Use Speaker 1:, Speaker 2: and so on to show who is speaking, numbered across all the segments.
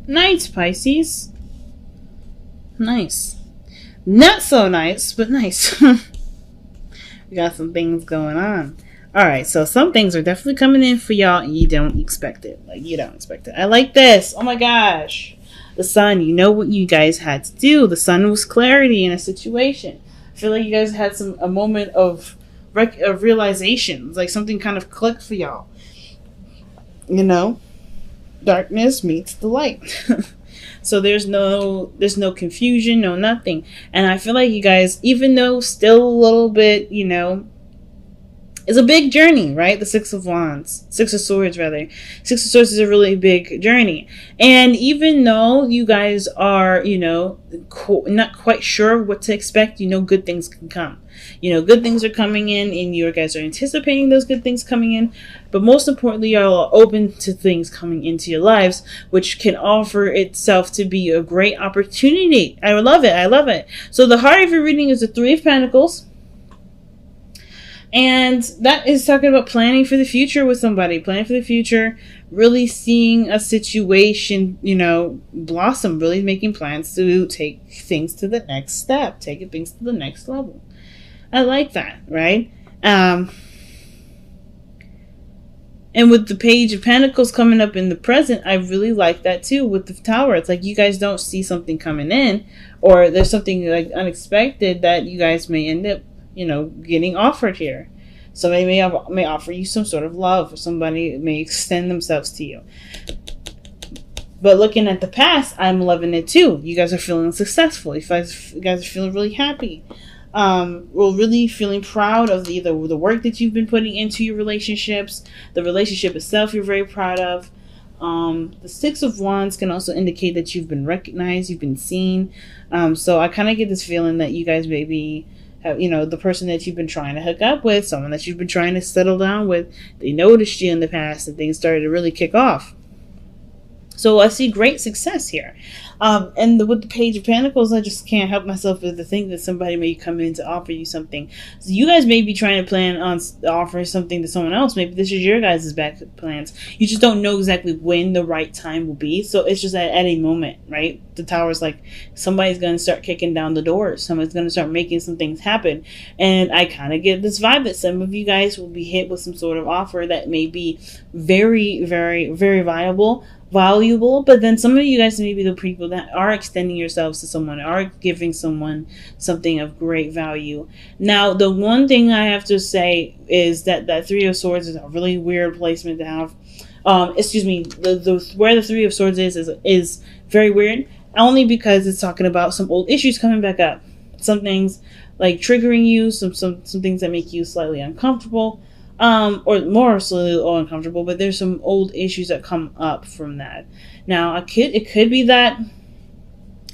Speaker 1: Nice, Pisces. Nice. Not so nice, but nice. We got some things going on. Alright, so some things are definitely coming in for y'all and you don't expect it. Like, you don't expect it. I like this. Oh my gosh. The sun, you know what you guys had to do. The sun was clarity in a situation. I feel like you guys had a moment of realization. Like something kind of clicked for y'all. You know? Darkness meets the light. So there's no confusion, no nothing. And I feel like you guys, even though still a little bit, you know, it's a big journey, right? The Six of Swords rather. Six of Swords is a really big journey. And even though you guys are, you know, not quite sure what to expect, you know, good things can come. You know, good things are coming in and you guys are anticipating those good things coming in. But most importantly, y'all are open to things coming into your lives, which can offer itself to be a great opportunity. I love it. I love it. So the heart of your reading is the Three of Pentacles. And that is talking about planning for the future with somebody. Planning for the future. Really seeing a situation, you know, blossom. Really making plans to take things to the next step. Taking things to the next level. I like that, right? And with the Page of Pentacles coming up in the present, I really like that too with the Tower. It's like you guys don't see something coming in, or there's something like unexpected that you guys may end up, you know, getting offered here. Somebody may offer you some sort of love, or somebody may extend themselves to you. But looking at the past, I'm loving it too. You guys are feeling successful. You guys are feeling really happy. We're really feeling proud of the work that you've been putting into your relationships. The relationship itself you're very proud of. The Six of Wands can also indicate that you've been recognized, you've been seen. So I kind of get this feeling that you guys maybe have, you know, the person that you've been trying to hook up with, someone that you've been trying to settle down with, they noticed you in the past and things started to really kick off. So I see great success here. And with the Page of Pentacles, I just can't help myself but to think that somebody may come in to offer you something. So you guys may be trying to plan on offering something to someone else. Maybe this is your guys' back plans. You just don't know exactly when the right time will be. So it's just at a moment, right? The Tower's like somebody's going to start kicking down the doors. Somebody's going to start making some things happen. And I kind of get this vibe that some of you guys will be hit with some sort of offer that may be very, very, very valuable, but then some of you guys may be the people that are extending yourselves to someone, are giving someone something of great value. Now, the one thing I have to say is that Three of Swords is a really weird placement to have. Excuse me, where the Three of Swords is very weird, only because it's talking about some old issues coming back up. Some things like triggering you, some things that make you slightly uncomfortable. Or more slightly uncomfortable, but there's some old issues that come up from that. Now, it could be that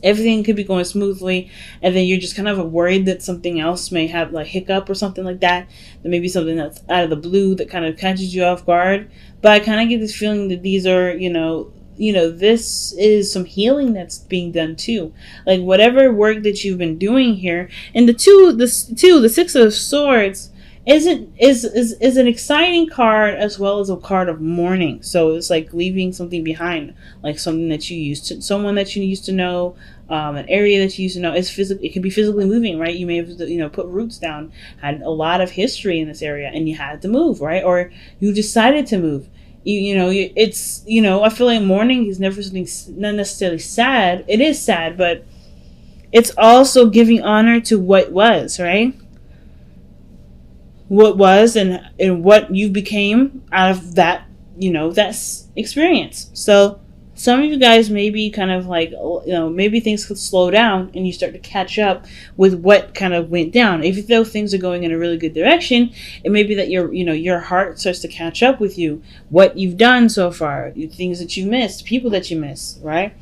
Speaker 1: everything could be going smoothly, and then you're just kind of worried that something else may have like hiccup or something like that. There may be something that's out of the blue that kind of catches you off guard. But I kind of get this feeling that these are, you know, this is some healing that's being done too. Like whatever work that you've been doing here, and the Six of Swords is an exciting card as well as a card of mourning. So it's like leaving something behind, like someone that you used to know, an area that you used to know. It can be physically moving, right? You may have, you know, put roots down, had a lot of history in this area, and you had to move, right? Or you decided to move. I feel like mourning is never something, not necessarily sad. It is sad, but it's also giving honor to what was, right? What was and what you became out of that, that experience. So some of you guys may be kind of like, maybe things could slow down and you start to catch up with what kind of went down. Even though things are going in a really good direction, it may be that your heart starts to catch up with you, what you've done so far, things that you missed, people that you missed, right?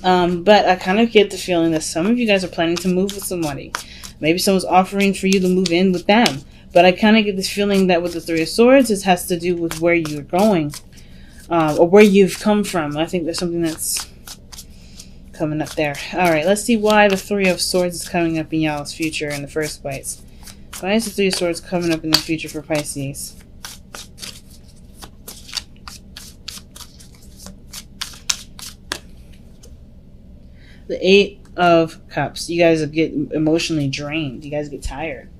Speaker 1: But I kind of get the feeling that some of you guys are planning to move with somebody. Maybe someone's offering for you to move in with them. But I kind of get this feeling that with the Three of Swords, it has to do with where you're going. Or where you've come from. I think there's something that's coming up there. Alright, let's see why the Three of Swords is coming up in y'all's future in the first place. Why is the Three of Swords coming up in the future for Pisces? The Eight of Cups. You guys get emotionally drained. You guys get tired.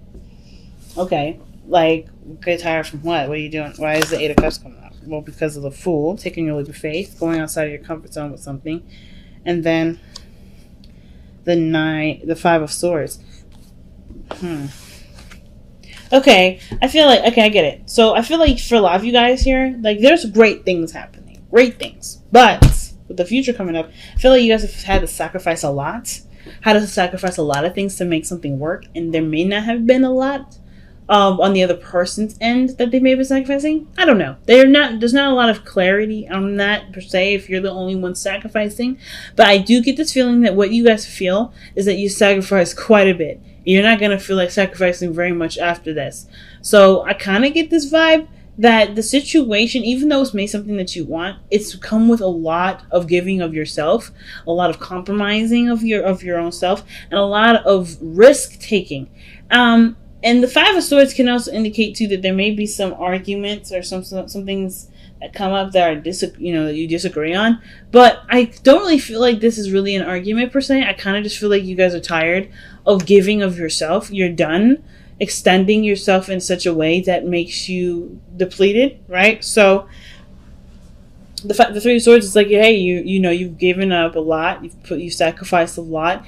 Speaker 1: Okay. Like, get tired from what? What are you doing? Why is the Eight of Cups coming up? Well, because of the Fool, taking your leap of faith, going outside of your comfort zone with something. And then the Five of Swords. Okay, I feel like, okay, I get it. So I feel like for a lot of you guys here, like, there's great things happening. Great things. But with the future coming up, I feel like you guys have had to sacrifice a lot. Had to sacrifice a lot of things to make something work. And there may not have been a lot on the other person's end that they may have been sacrificing. I don't know. There's not a lot of clarity on that, per se, if you're the only one sacrificing. But I do get this feeling that what you guys feel is that you sacrifice quite a bit. You're not going to feel like sacrificing very much after this. So I kind of get this vibe that the situation, even though it's made something that you want, it's come with a lot of giving of yourself, a lot of compromising of your own self, and a lot of risk taking. And the Five of Swords can also indicate too that there may be some arguments or some things that come up that are that you disagree on. But I don't really feel like this is really an argument per se. I kind of just feel like you guys are tired of giving of yourself. You're done extending yourself in such a way that makes you depleted, right? So the Three of Swords is like, hey, you've given up a lot, you've sacrificed a lot.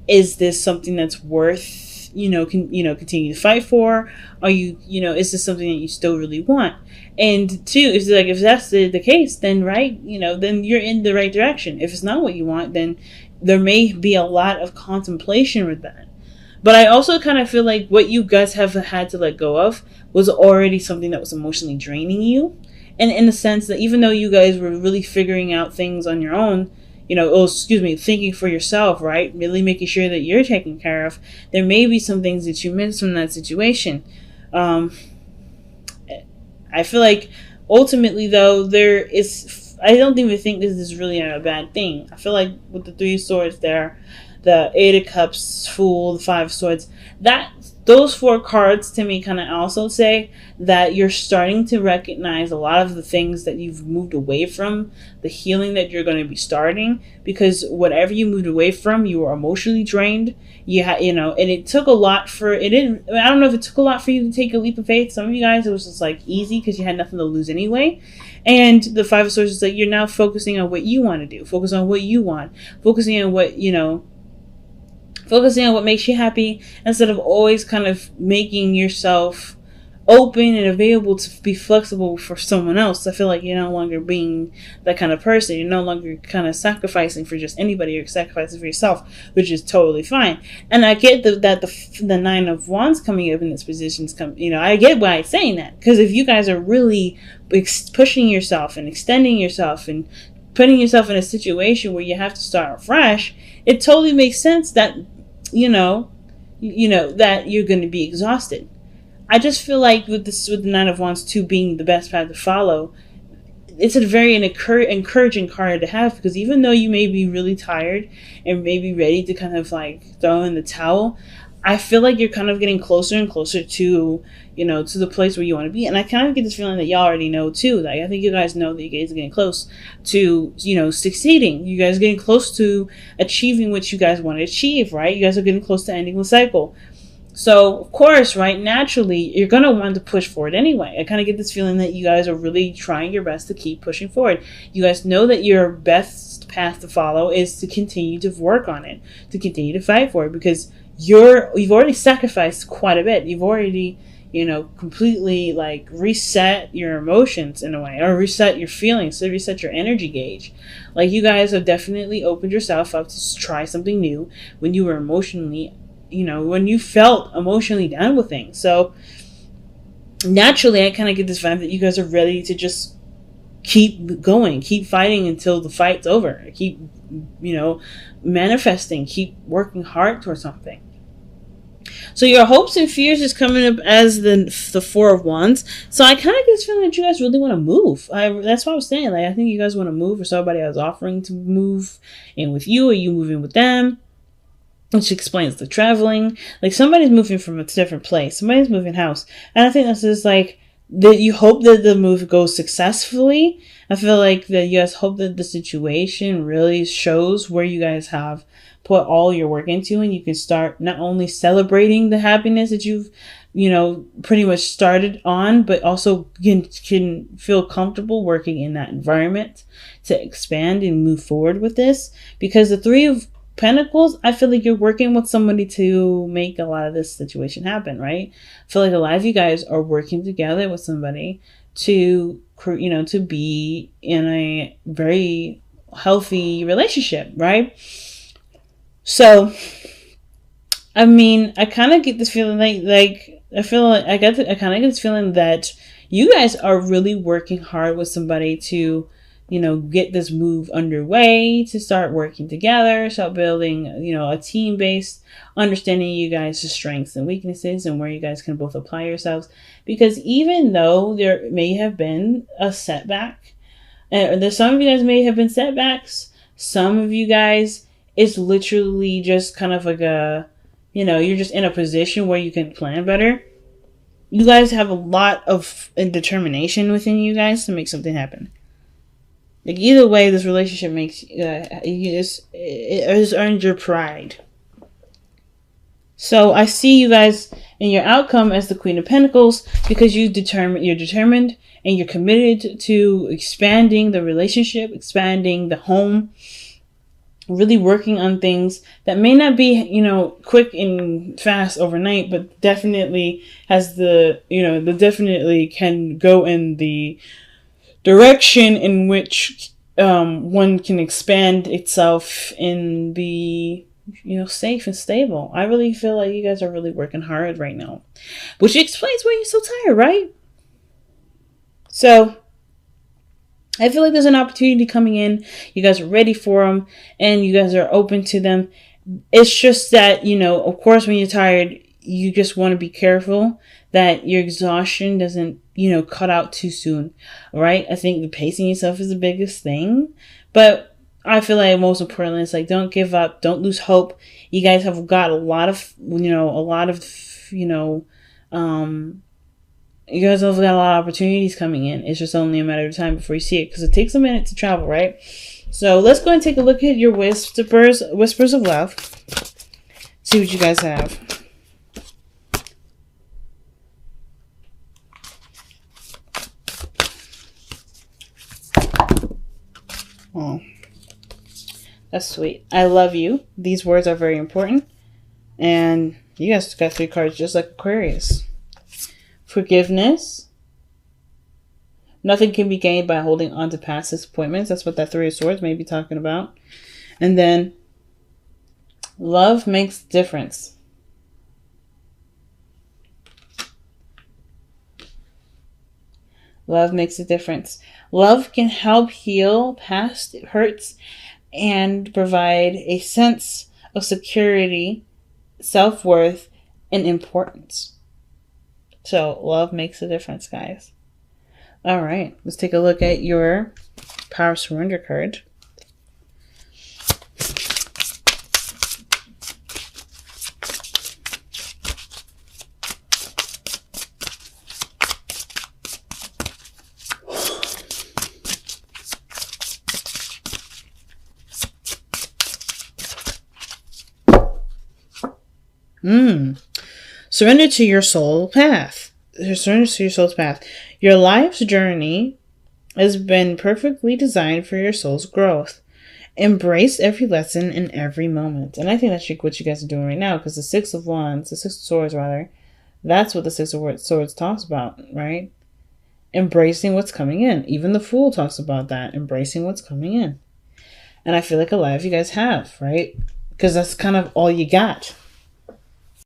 Speaker 1: Is this something that's worth continue to fight for? Are is this something that you still really want? And two, if that's the case, then right, then you're in the right direction. If it's not what you want, then there may be a lot of contemplation with that. But I also kind of feel like what you guys have had to let go of was already something that was emotionally draining you. And in the sense that even though you guys were really figuring out things on your own, thinking for yourself, right? Really making sure that you're taken care of. There may be some things that you missed from that situation. I feel like ultimately, though, I don't even think this is really a bad thing. I feel like with the Three of Swords there, the Eight of Cups, Fool, the Five of Swords, those four cards to me kind of also say that you're starting to recognize a lot of the things that you've moved away from, the healing that you're going to be starting, because whatever you moved away from, you were emotionally drained. And it took a lot I don't know if it took a lot for you to take a leap of faith. Some of you guys, it was just like easy because you had nothing to lose anyway. And the Five of Swords is like, you're now focusing on what you want to do, focus on what you want, focusing on what makes you happy, instead of always kind of making yourself open and available to be flexible for someone else. I feel like you're no longer being that kind of person. You're no longer kind of sacrificing for just anybody. You're sacrificing for yourself, which is totally fine. And I get that the Nine of Wands coming up in this position I get why I'm saying that. Because if you guys are really pushing yourself and extending yourself and putting yourself in a situation where you have to start afresh, it totally makes sense that that you're going to be exhausted. I just feel like with the Nine of Wands 2 being the best path to follow, it's a very encouraging card to have, because even though you may be really tired and maybe ready to kind of like throw in the towel, I feel like you're kind of getting closer and closer to the place where you want to be. And I kind of get this feeling that y'all already know too. Like, I think you guys know that you guys are getting close to, succeeding. You guys are getting close to achieving what you guys want to achieve, right? You guys are getting close to ending the cycle. So, of course, right, naturally, you're going to want to push forward anyway. I kind of get this feeling that you guys are really trying your best to keep pushing forward. You guys know that your best path to follow is to continue to work on it, to continue to fight for it, because you've already sacrificed quite a bit. You've already, completely like reset your emotions in a way, or reset your feelings, so reset your energy gauge. Like, you guys have definitely opened yourself up to try something new when you were emotionally, when you felt emotionally down with things. So naturally, I kind of get this vibe that you guys are ready to just keep going, keep fighting until the fight's over. Keep, manifesting, keep working hard towards something. So your hopes and fears is coming up as the Four of Wands. So I kind of get this feeling that you guys really want to move. That's what I was saying. Like, I think you guys want to move, or somebody else offering to move in with you, or you moving with them. Which explains the traveling. Like, somebody's moving from a different place. Somebody's moving house. And I think this is like, that you hope that the move goes successfully. I feel like that you guys hope that the situation really shows where you guys have put all your work into, and you can start not only celebrating the happiness that you've, pretty much started on, but also can feel comfortable working in that environment to expand and move forward with this. Because the Three of Pentacles, I feel like you're working with somebody to make a lot of this situation happen, right? I feel like a lot of you guys are working together with somebody to, to be in a very healthy relationship, right? So, I mean, I kind of get this feeling I kind of get this feeling that you guys are really working hard with somebody to, get this move underway, to start working together, start building, a team-based understanding you guys' strengths and weaknesses and where you guys can both apply yourselves. Because even though there may have been a setback, and there's some of you guys may have been setbacks, some of you guys, it's literally just kind of like you're just in a position where you can plan better. You guys have a lot of determination within you guys to make something happen. Like, either way, this relationship makes it has earned your pride. So I see you guys in your outcome as the Queen of Pentacles because you're determined and you're committed to expanding the relationship, expanding the home, really working on things that may not be, quick and fast overnight, but definitely has definitely can go in the direction in which one can expand itself and be, safe and stable. I really feel like you guys are really working hard right now, which explains why you're so tired, right? So I feel like there's an opportunity coming in. You guys are ready for them and you guys are open to them. It's just that, of course, when you're tired, you just want to be careful that your exhaustion doesn't, cut out too soon, right? I think the pacing yourself is the biggest thing. But I feel like most importantly, it's like, don't give up. Don't lose hope. You guys have got you guys have got a lot of opportunities coming in. It's just only a matter of time before you see it, because it takes a minute to travel, right? So let's go and take a look at your whispers of love. See what you guys have. Oh, that's sweet. I love you. These words are very important. And you guys got 3 cards just like Aquarius. Forgiveness. Nothing can be gained by holding on to past disappointments. That's what that 3 of Swords may be talking about. And then love makes a difference. Love makes a difference. Love can help heal past hurts and provide a sense of security, self-worth, and importance. So love makes a difference, guys. All right, let's take a look at your Power of Surrender card. Surrender to your soul path. Surrender to your soul's path. Your life's journey has been perfectly designed for your soul's growth. Embrace every lesson in every moment. And I think that's what you guys are doing right now, because the 6 of Swords, that's what the 6 of Swords talks about, right? Embracing what's coming in. Even the Fool talks about that, embracing what's coming in. And I feel like a lot of you guys have, right? Because that's kind of all you got.